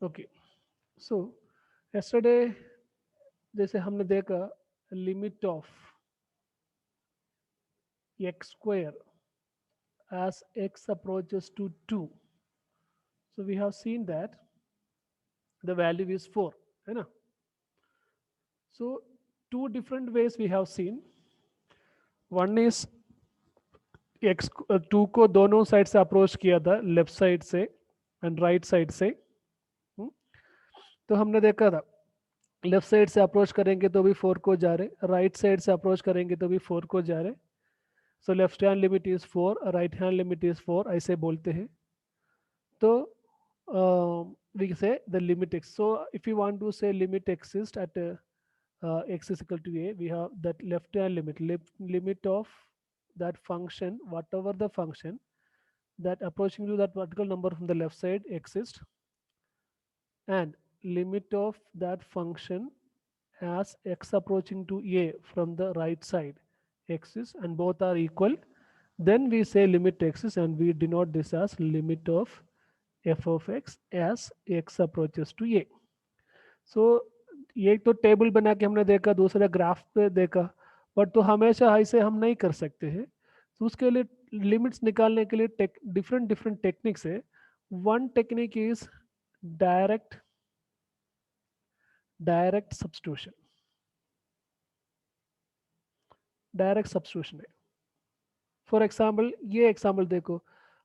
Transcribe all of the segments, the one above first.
Okay, सो yesterday जैसे हमने देखा limit of x square as x approaches to 2. So we have seen that the value is 4, है ना? So two different ways we have seen. One is x 2 को दोनों side से approach किया था, लेफ्ट साइड से एंड राइट साइड से. तो हमने देखा था लेफ्ट साइड से अप्रोच करेंगे तो भी 4 को जा रहे, राइट साइड से अप्रोच करेंगे तो भी 4 को जा रहे. So left hand limit is 4, right hand limit is 4, ऐसे बोलते हैं. तो we say the limit x. So if you want to say limit exists at x is equal to a, we have that left hand limit of that function, whatever the function that approaching to that particular number from the left side exists, and limit of that function as x approaching to a from the right side exists, and both are equal, then we say limit exists, and we denote this as limit of f of x as x approaches to a. So ये तो table बना के हमने देखा, दूसरा graph पे देखा, but तो हमेशा ऐसे हम नहीं कर सकते हैं. तो उसके लिए लिमिट्स निकालने के लिए डिफरेंट डिफरेंट टेक्निक्स है. One technique is direct substitution. Direct substitution है. फॉर एग्जाम्पल ये एग्जाम्पल देखो,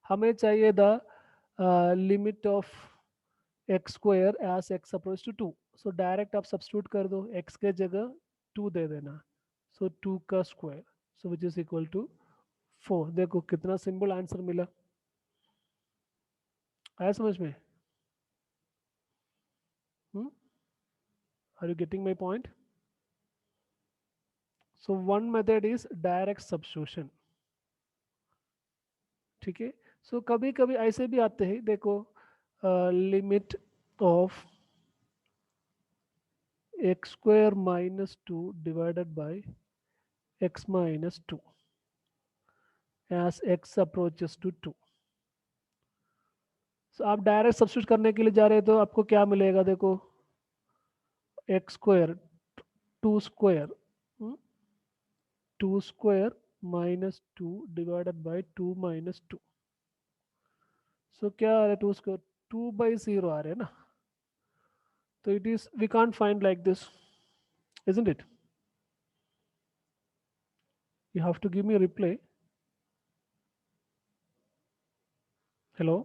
हमें चाहिए the limit of x square as x approach to 2. So direct आप सब्स्टिट्यूट कर दो, एक्स के जगह 2 दे देना. सो 2 का square, so which is equal to 4. देखो कितना सिंपल आंसर मिला. आया समझ में? Are you getting my point? So one method is direct substitution. ठीक है. सो कभी कभी ऐसे भी आते हैं, देखो limit of x square minus 2 divided by x minus 2 as x approaches to 2. So आप डायरेक्ट सब्स्टिट्यूट करने के लिए जा रहे हैं तो आपको क्या मिलेगा? देखो x square 2 square 2 square minus 2 divided by 2 minus 2. So क्या आ रहा है? 2 square 2 by 0 आ रहे हैं ना. तो it is, we can't find like this, isn't it? You have to give me a reply. Hello?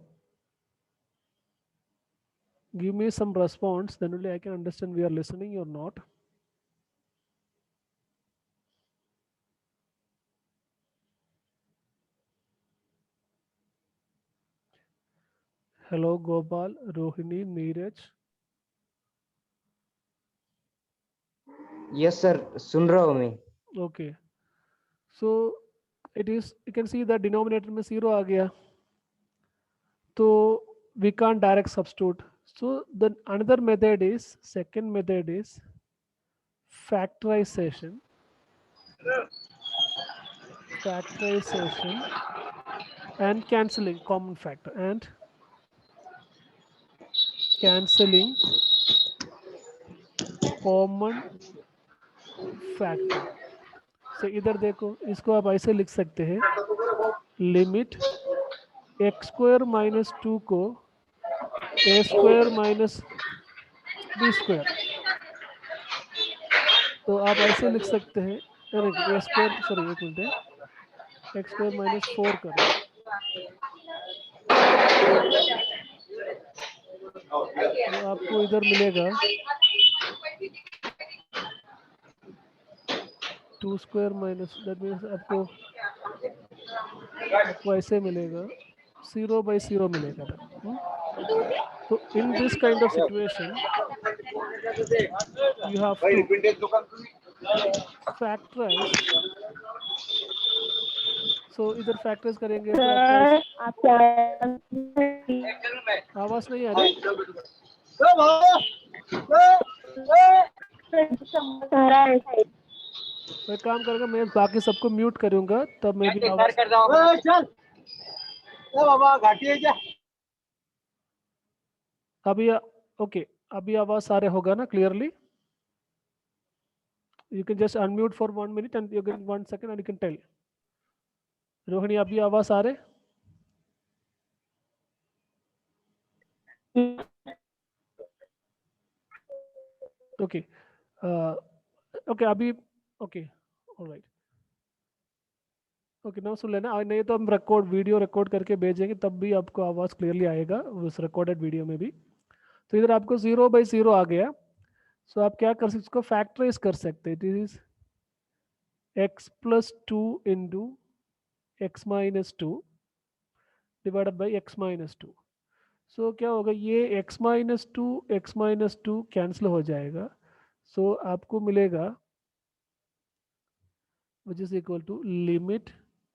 Give me some response, then only I can understand we are listening or not. Hello Gopal, Rohini, Neeraj. Yes sir, सुन रहा हूँ मैं. Okay, so it is, you can see that denominator में 0 आ गया, तो we can't direct substitute. So the another method is, second method is factorization and cancelling common factor and cancelling common factor. So इधर देखो, इसको आप ऐसे लिख सकते हैं, लिमिट x स्क्वायर माइनस 2 को a square minus b square. तो आप ऐसे लिख सकते हैं, ए स्क्वायर, सॉरी एक मिनट है, एक्स स्क्वायर माइनस 4 कर दो. तो आपको इधर मिलेगा 2 स्क्वायर माइनस, दैट मीन्स आपको ऐसे मिलेगा, 0 by 0 मिलेगा था. तो in this kind of situation you have to factorize. So इधर factorize करेंगे तो आपका आवाज नहीं आ रही. मैं काम करूंगा, मैं बाकी सबको म्यूट करूंगा, तब मैं भी आवाज अभी ओके, अभी आवाज सारे होगा ना clearly? You can just unmute for 1 minute and you can 1 second and you can tell. Rohini अभी आवाज आ रहे? ओके ओके अभी ओके ऑलराइट ओके ना सुन लेना, नहीं तो हम रिकॉर्ड वीडियो रिकॉर्ड करके भेजेंगे तब भी आपको आवाज़ क्लियरली आएगा उस रिकॉर्डेड वीडियो में भी। तो इधर आपको 0/0 आ गया। सो आप क्या कर सकते, इसको फैक्टराइज कर सकते हैं। This is x+2 into x-2 divided by x-2। सो क्या होगा, ये x-2 कैंसिल हो जाएगा। सो आपको मिलेगा which is equal to limit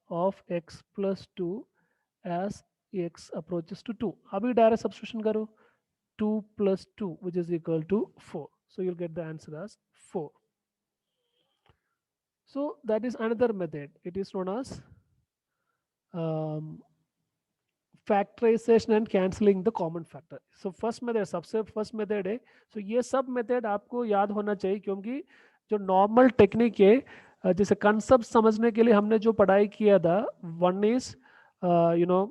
of x+2 as x approaches to 2। अभी डायरेक्ट सब्स्टिट्यूशन करो, 2 plus 2 which is equal to 4, so you'll get the answer as 4। so that is another method, it is known as factorization and cancelling the common factor. So first method, सबसे first method है। So ये सब method आपको याद होना चाहिए, क्योंकि जो नॉर्मल टेक्निक है, जैसे कंसेप्ट समझने के लिए हमने जो पढ़ाई किया था, वन इज यू नो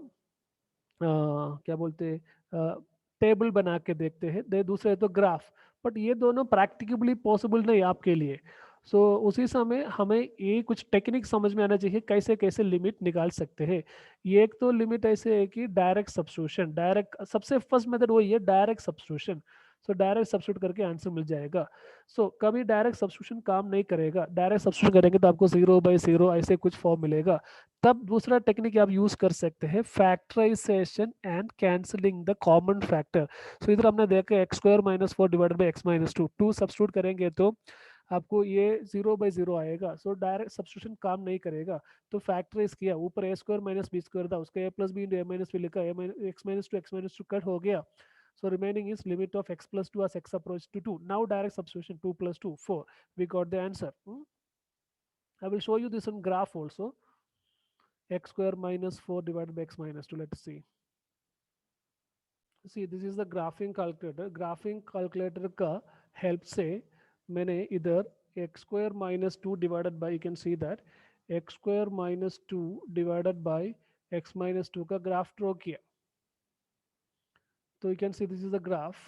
क्या बोलते हैं, टेबल बना के देखते हैं, दूसरे तो ग्राफ। बट ये दोनों प्रैक्टिकली पॉसिबल नहीं आपके लिए। सो उसी समय हमें ये कुछ टेक्निक समझ में आना चाहिए, कैसे कैसे लिमिट निकाल सकते हैं। ये एक तो लिमिट ऐसे है कि डायरेक्ट सब्स्टिट्यूशन, डायरेक्ट सबसे फर्स्ट मेथड वही है, direct substitution. So direct substitute करके आंसर मिल जाएगा। सो कभी डायरेक्ट सब्स्टिट्यूशन काम नहीं करेगा, डायरेक्ट सब्स्टिट्यूशन करेंगे तो आपको 0/0 ऐसे कुछ फॉर्म मिलेगा। तब दूसरा टेक्निक आप यूज कर सकते हैं, factorization and cancelling the common factor. So इधर हमने देखा x² - 4 divided by x-2, 2 substitute करेंगे तो आपको ये 0/0 आएगा। सो डायरेक्ट सब्स्टिट्यूशन काम नहीं करेगा, तो फैक्टराइज किया, ऊपर a² - b² था, उसका a+b × a-b लिखा, x-2 कट हो गया। So remaining is limit of x+2 as x approach to 2. Now direct substitution, 2 + 2 4. We got the answer. I will show you this in graph also. x² - 4 divided by x-2. Let's see. See, this is the graphing calculator. Graphing calculator का help से मैंने इधर x² - 2 divided by, you can see that x² - 2 divided by x-2 का graph draw किया। तो you can see this is the graph.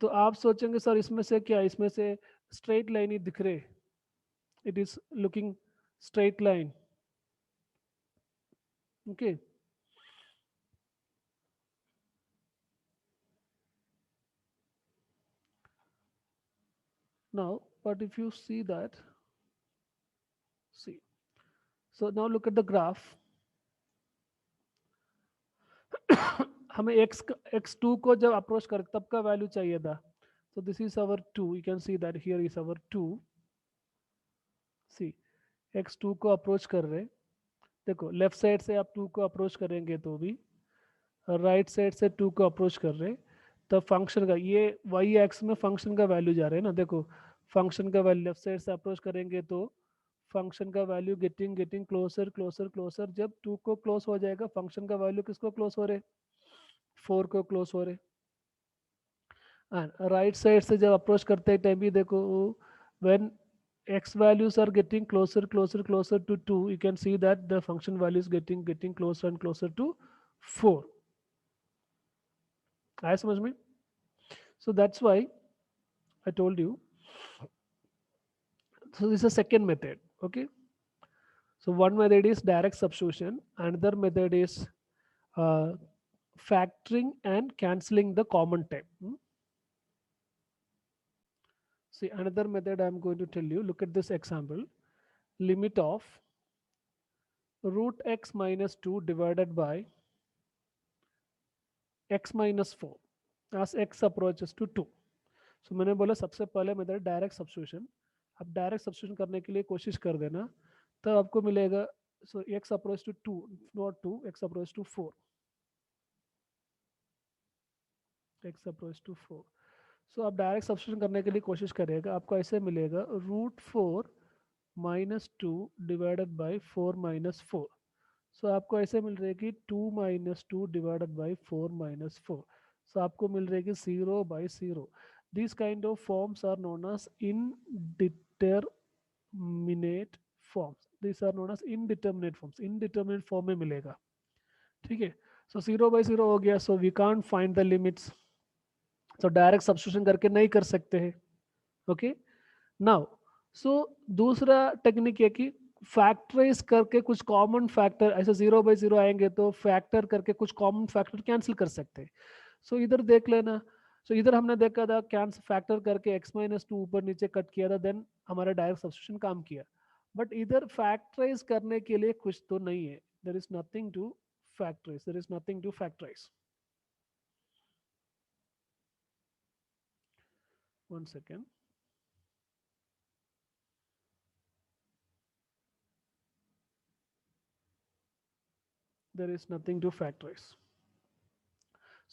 तो आप सोचेंगे सर इसमें से क्या, इसमें से स्ट्रेट लाइन ही दिख रहे, it is looking straight line. Okay, now but if you see that, see, so now look at the graph. हमें x2 को जब अप्रोच कर तब का वैल्यू चाहिए था। so this is our 2, you can see that here is our 2। see, x2 को approach कर रहे, देखो लेफ्ट साइड से आप 2 को अप्रोच करेंगे तो भी, राइट साइड से 2 को अप्रोच कर रहे, तब फंक्शन का ये वाई एक्स में फंक्शन का वैल्यू जा रहा है ना। देखो फंक्शन का वैल्यू लेफ्ट साइड से अप्रोच करेंगे तो फंक्शन का value getting getting closer closer closer, जब 2 को क्लोज हो जाएगा फंक्शन का वैल्यू किसको क्लोज हो रहे, 4 को क्लोज हो रहे। एंड राइट साइड से जब अप्रोच करते टाइम भी देखो, when x values are getting closer to 2, you can see that the function value is getting closer and closer to 4। आया समझ में? So that's why I told you. So this is a second method. Okay. So one method is direct substitution. Another method is uh, factoring and cancelling the common term. See, another method I'm going to tell you. Look at this example. Limit of root x minus 2 divided by x minus 4 as x approaches to 2. So मैंने बोला सबसे पहले method direct substitution. अब direct substitution करने के लिए कोशिश कर देना, तब आपको मिलेगा, so x approach to 2 not 2, x approach to 4, x approach to 4। So आप डायरेक्ट सब्स्टिट्यूशन करने के लिए कोशिश करेगा, आपको ऐसे मिलेगा √4 - 2 डिवाइडेड बाई 4 - 4। सो आपको ऐसे मिल रहा है कि 2 - 2 डिवाइडेड बाई 4 - 4। सो आपको मिल रहेगी 0/0. This kind of forms are known as indeterminate forms. This are known as indeterminate forms. Indeterminate form में मिलेगा. ठीक है. सो 0/0 हो गया. So we can't find the limits. So direct substitution करके नहीं कर सकते हैं. ओके. नाउ सो दूसरा टेक्निक है कि फैक्टराइज करके कुछ कॉमन फैक्टर, ऐसे 0/0 आएंगे तो फैक्टर करके कुछ कॉमन फैक्टर कैंसिल कर सकते हैं. सो इधर देख लेना. सो इधर हमने देखा था कैंसिल फैक्टर करके x-2 ऊपर नीचे कट किया था, देन हमारा डायरेक्ट सब्स्टिट्यूशन काम किया. बट इधर फैक्टराइज करने के लिए कुछ तो नहीं है. There is nothing to factorize. There is nothing to factorize. 1 second. There is nothing to factorize.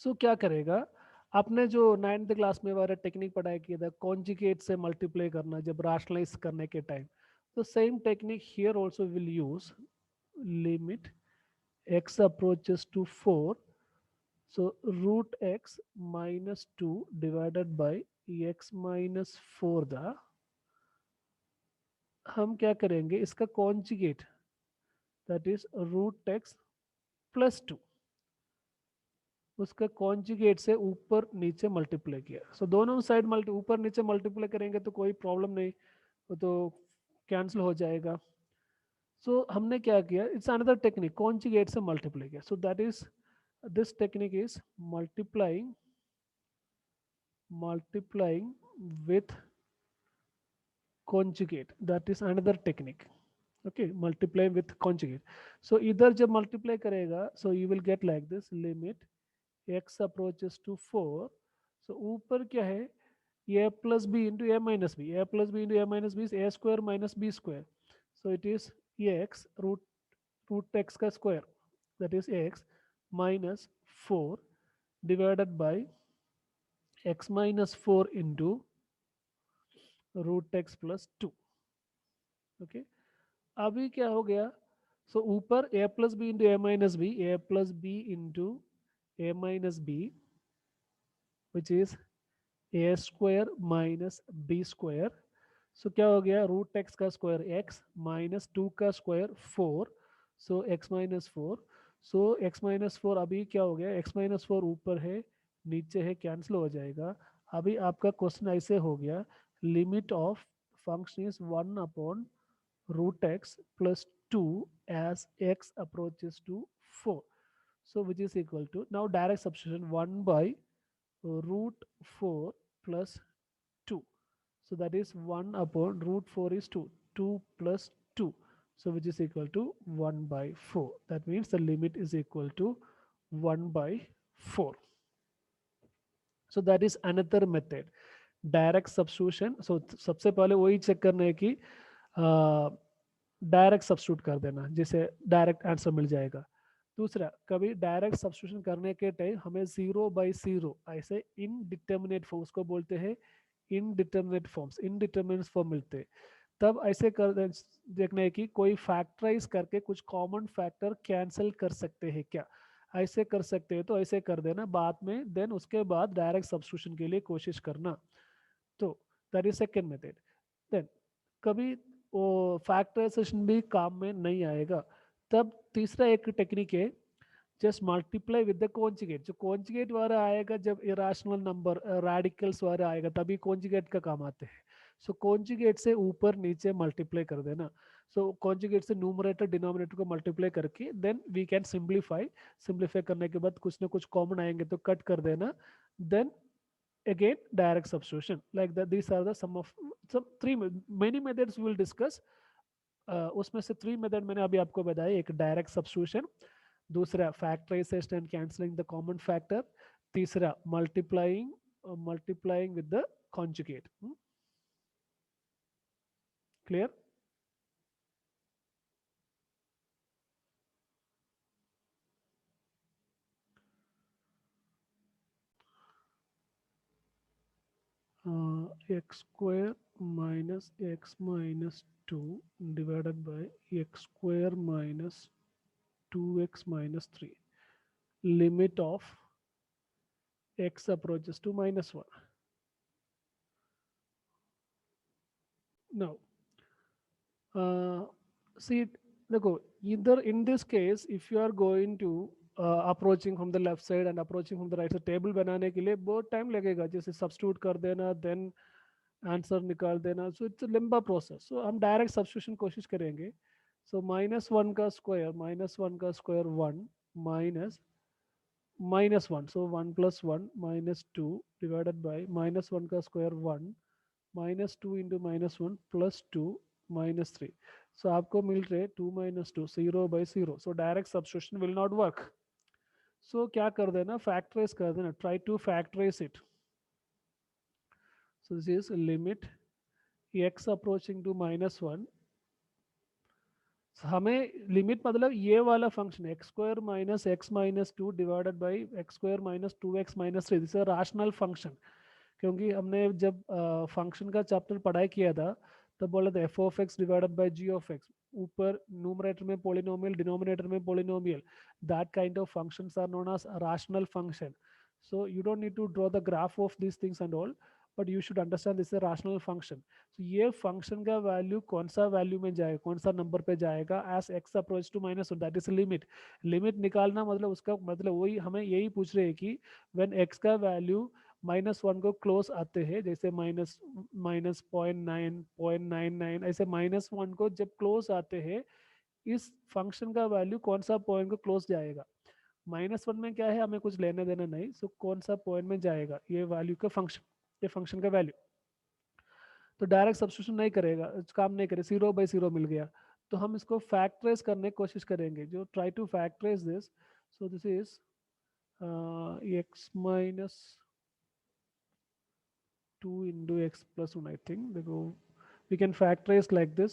So क्या करेगा, आपने जो 9th क्लास में वाला टेक्निक पढ़ाया किया था कॉन्जुगेट से मल्टीप्लाई करना जब राशनलाइज करने के टाइम, तो same technique here also will use. Limit x approaches to 4, so root x minus 2 divided by x minus 4 the हम क्या करेंगे इसका conjugate, that is root x plus 2, उसका कॉन्जुगेट से ऊपर नीचे मल्टीप्लाई किया. सो दोनों साइड मल्टी ऊपर नीचे मल्टीप्लाई करेंगे तो कोई प्रॉब्लम नहीं, वो तो कैंसिल हो जाएगा. सो हमने क्या किया, इट्स अनदर टेक्निक, कॉन्जुगेट से मल्टीप्लाई किया. सो that is this technique is multiplying with conjugate. That is another technique. Okay, multiply with conjugate. So इधर जब multiply करेगा, so you will get like this. Limit x approaches to 4. So ऊपर क्या है, a plus b into a minus b. A plus b into a minus b is a square minus b square. So it is x root x का square. That is x minus 4 divided by x minus 4 into root x plus 2. Okay. अभी क्या हो गया, so ऊपर a plus b into a minus b, a plus b into a minus b which is a square minus b square. So क्या हो गया, root x का square x minus 2 का square 4. So x minus 4. So x minus 4 अभी क्या हो गया, x minus 4 ऊपर है नीचे है, कैंसिल हो जाएगा. अभी आपका क्वेश्चन ऐसे हो गया, limit of function is 1 upon root x plus 2 as x approaches to 4. So which is equal to, now direct substitution, 1 by root 4 plus 2. So that is 1 upon root 4 is 2. 2 plus 2. So which is equal to 1 by 4. That means the limit is equal to 1 by 4. So that is another method, direct substitution. So सबसे पहले वही check करना है कि direct substitute कर देना जिससे direct answer मिल जाएगा. दूसरा, कभी डायरेक्ट सब्स्टिट्यूशन करने के टाइम हमें 0/0 ऐसे इनडिटर्मिनेट फॉर्म, उसको बोलते हैं इनडिटर्मिनेट फॉर्म्स, इनडिटर्मिनेट फॉर्म मिलते हैं. तब ऐसे कर देखना है कि कोई फैक्टराइज करके कुछ कॉमन फैक्टर कैंसिल कर सकते हैं क्या. ऐसे कर सकते हैं तो ऐसे कर देना बाद में, देन उसके बाद डायरेक्ट सब्स्टिट्यूशन के लिए कोशिश करना. तो that is second method. Then कभी वो फैक्टराइजेशन भी काम में नहीं आएगा, तब तीसरा एक टेक्निक है, just multiply with the conjugate. जो कॉन्जुगेट वाला आएगा जब इरेशनल नंबर रेडिकल्स वाला आएगा तभी कॉन्जुगेट का काम आते हैं. सो कॉन्जुगेट से ऊपर नीचे मल्टीप्लाई कर देना. सो कॉन्जुगेट से न्यूमरेटर डिनोमिनेटर को मल्टीप्लाई करके then we can simplify. Simplify करने के बाद कुछ ना कुछ कॉमन आएंगे तो कट कर देना. Then again direct substitution, like that. These are the some three many methods we will discuss. उसमें से 3 मेथड मैंने अभी आपको बताया. एक डायरेक्ट सब्स्टिट्यूशन, दूसरा factorization and cancelling the common factor, तीसरा multiplying with the conjugate. Clear? X square minus x minus 2 divided by x square minus 2x minus 3. Limit of x approaches to -1. Now, uh, see, देखो, either in this case, if you are going to approaching from the left side and approaching from the right side, table बनाने के लिए बहुत time लगेगा, जैसे substitute कर देना, then answer निकाल देना, सो इट्स लंबा प्रोसेस. सो हम डायरेक्ट सब्स्टिट्यूशन कोशिश करेंगे. सो -1 का स्क्वायर, -1 का square 1 minus -1, so 1 + 1 -2 divided by -1 का स्क्वायर 1 -2 इंटू -1 +2 -3. सो आपको मिल रहे 2 - 2 0/0. So direct substitution will not work. So क्या कर देना, फैक्टराइज कर देना, try to factorize it. So this is limit x approaching to -1. हमें लिमिट मतलब ये वाला function x² - x - 2 divided by x² - 2x - 3. This is rational function. क्योंकि हमने जब फंक्शन का चैप्टर पढ़ाई किया था तब बोला था f(x) डिवाइडेड बाई g(x). ऊपर न्यूमरेटर में पोलिनोमियल, डिनोमिनेटर में polynomial. That kind of functions are known as rational function. So you don't need to draw the graph of these things and all, but you should understand this is a rational function. So ये function का value कौन सा value में जाएगा, कौन सा number पे जाएगा as x approach to -1, that is limit. Limit निकालना मतलब उसका मतलब वही हमें यही पूछ रहे हैं कि when x का value -1 को क्लोज आते हैं, जैसे -0.9, 0.99, ऐसे -1 को जब क्लोज आते हैं, इस फंक्शन का वैल्यू कौन सा पॉइंट को क्लोज जाएगा. -1 में क्या है, हमें कुछ लेने देना नहीं. सो कौन सा पॉइंट में जाएगा ये वैल्यू का फंक्शन, ये फंक्शन का वैल्यू. तो डायरेक्ट सब्स्टिट्यूशन नहीं करेगा, काम नहीं करे, 0/0 मिल गया. तो हम इसको फैक्टराइज करने की कोशिश करेंगे. जो try to factorize this. So this is x - 2 into x plus 1, I think. देखो, we can factorize like this.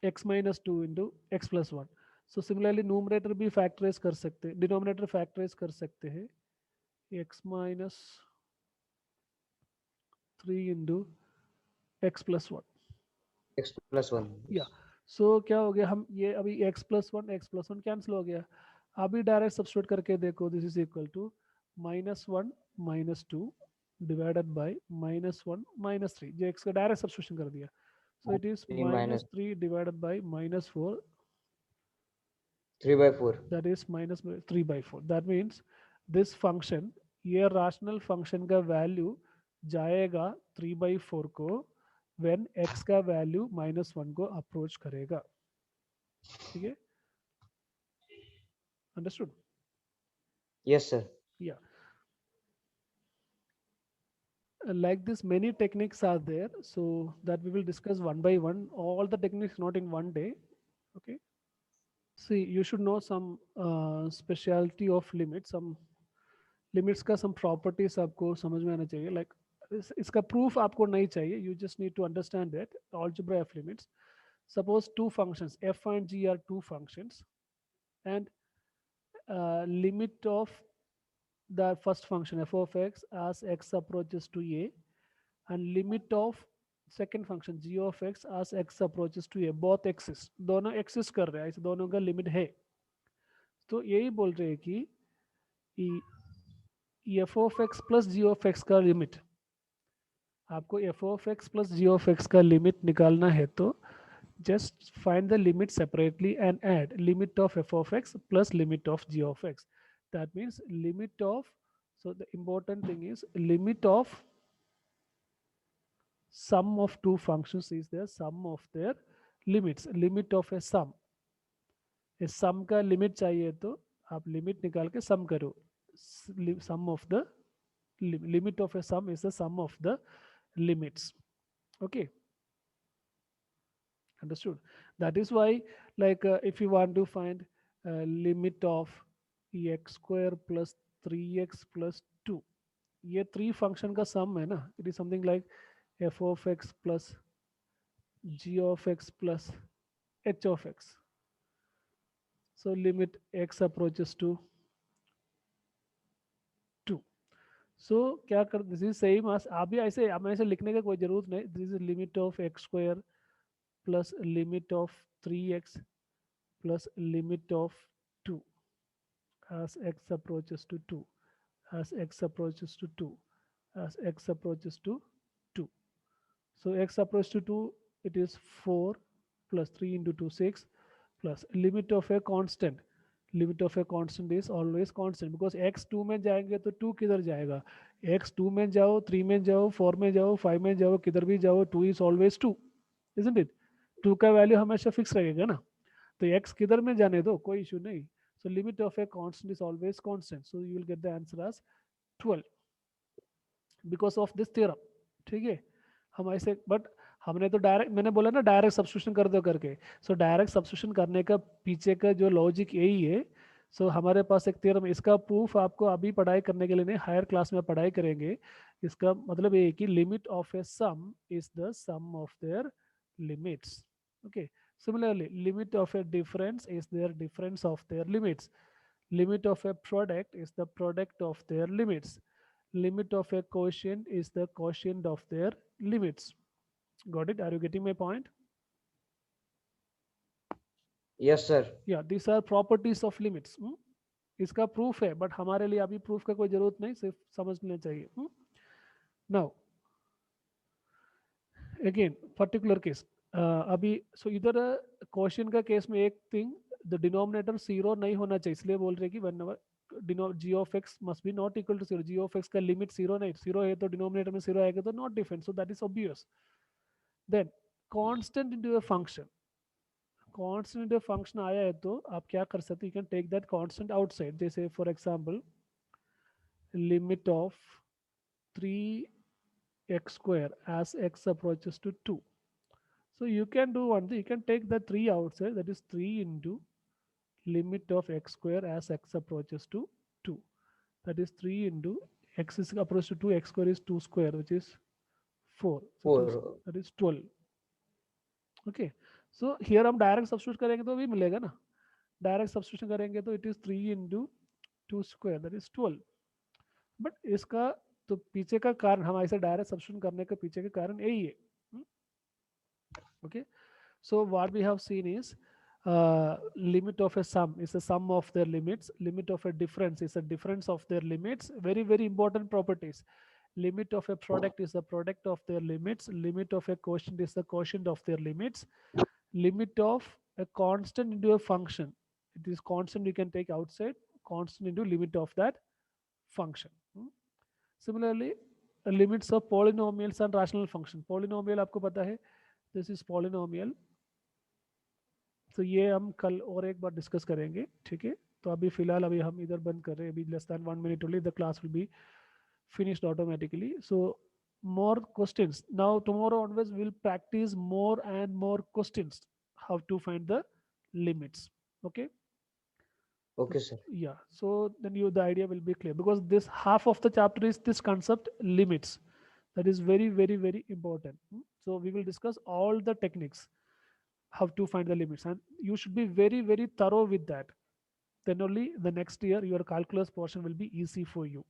X - 2 into x plus 1. So similarly numerator भी factorize कर सकते हैं, denominator factorize कर सकते हैं. x - 3 into x plus 1. x+1. या सो क्या हो गया, हम ये अभी x+1 कैंसिल हो गया. अभी डायरेक्ट सब्स्टिट्यूट करके देखो. This is equal to -1 -2 divided by -1 -3. जो x का डायरेक्ट सब्स्टिट्यूशन कर दिया. So it is 3 minus -3 divided by -4. 3/4. That is -3/4. That means this function, ये rational function का value जाएगा 3/4 को when x का value -1 को approach करेगा. ठीक है, understood? Yes, sir. Yeah. Like this, many techniques are there, so that we will discuss one by one. All the techniques not in one day. Okay. See, you should know some specialty of limits. Some limits का some properties आपको समझ में आना चाहिए. Like इसका proof आपको नहीं चाहिए. You just need to understand that algebra of limits. Suppose two functions f and g are two functions, and limit of the first function f of x as x approaches to a, and limit of second function g of x as x approaches to a, both exist. दोनों exist कर रहे हैं, ऐसे दोनों का limit है. तो यही बोल रहे हैं कि f of x plus g of x का लिमिट, आपको f of x plus g of x का लिमिट निकालना है तो just find the limit separately and add limit of f of x plus limit of g of x. That means limit of, so the important thing is limit of sum of two functions is the sum of their limits. Limit of a sum, इस सम का limit चाहिए तो आप limit निकाल के sum करो. Sum of the limit of a sum is the sum of the limits. Okay, understood? That is why, like if you want to find limit of x square plus 3x plus 2, ये three function का सम है ना. It is something like f of x plus g of x plus h of x. So limit x approaches to 2. सो क्या कर, this is same as, आप भी ऐसे, हमें ऐसे लिखने का कोई जरूरत नहीं. This is limit of x square plus limit of 3x plus limit of 2. as x approaches to 2, as x approaches to 2, as x approaches to 2. So x approach to 2, it is 4 plus 3 into 2, 6 plus limit of a constant. Limit of a constant is always constant because x 2 में जाएंगे तो 2 किधर जाएगा? x 2 में जाओ, 3 में जाओ, 4 में जाओ, 5 में जाओ, किधर भी जाओ, 2 is always 2, isn't it? 2 का वैल्यू हमेशा फिक्स रहेगा ना, तो x किधर में जाने दो, कोई इशू नहीं. So limit of a constant is always constant. So you will get the answer as 12 because of this theorem. ठीक है, हम ऐसे, बट हमने तो डायरेक्ट, मैंने बोला ना डायरेक्ट सब्स्टिट्यूशन कर दो करके. सो डायरेक्ट सब्स्टिट्यूशन करने का पीछे का जो लॉजिक यही है. सो हमारे पास एक थ्योरम, इसका प्रूफ आपको अभी पढ़ाई करने के लिए नहीं, हायर क्लास में पढ़ाई करेंगे. इसका मतलब ये है कि limit of a sum is the sum of their limits. Okay, similarly limit of a difference is their difference of their limits. Limit of a product is the product of their limits. Limit of a quotient is the quotient of their limits. Got it? Are you getting my point? Yes, sir. Yeah, these are properties of limits. इसका proof है, but हमारे लिए अभी proof का कोई जरूरत नहीं, सिर्फ समझ लेना चाहिए. नाउ अगेन पर्टिकुलर केस, अभी सो इधर क्वेश्चन का केस में एक थिंग, द डिनोमिनेटर जीरो नहीं होना चाहिए, इसलिए बोल रहे कि whenever g of x must be not equal to 0. g of x का लिमिट जीरो नहीं, जीरो है तो डिनोमिनेटर में जीरो आएगा तो not different, so that is obvious. Then constant into a function, constant into a function आया है तो आप क्या कर सकते, you can take that constant outside. जैसे for example limit of 3x square as x approaches to 2. So you can do one thing, you can take the 3 outside, that is 3 into limit of x square as x approaches to 2. That is 3 into x is approach to 2, x square is 2 square, which is 4. So 2, 4. that is 12. Okay. So here हम direct substitute करेंगे तो भी मिलेगा ना. Direct substitution करेंगे तो it is 3 into 2 square, that is 12. But इसका तो पीछे का कारण, हम ऐसे डायरेक्ट सब्स्टिट्यूशन करने के पीछे का कारण यही है. Okay, so what we have seen is limit of a sum is a sum of their limits. Limit of a difference is a difference of their limits. Very, very important properties. Limit of a product is the product of their limits. Limit of a quotient is the quotient of their limits. Limit of a constant into a function, it is constant, you can take outside, constant into limit of that function. Similarly, limits of polynomials and rational function. Polynomial आपको पता है, this is polynomial. तो ये हम कल और एक बार discuss करेंगे. ठीक है, तो अभी फिलहाल अभी हम इधर बंद कर रहे हैं, अभी less than 1 minute only, the class will be finished automatically. So more questions now, tomorrow onwards we'll practice more and more questions, how to find the limits. Okay. Okay, sir. Yeah, so then the idea will be clear, because this half of the chapter is this concept limits, that is very, very, very important. So we will discuss all the techniques how to find the limits, and you should be very, very thorough with that. Then only the next year your calculus portion will be easy for you.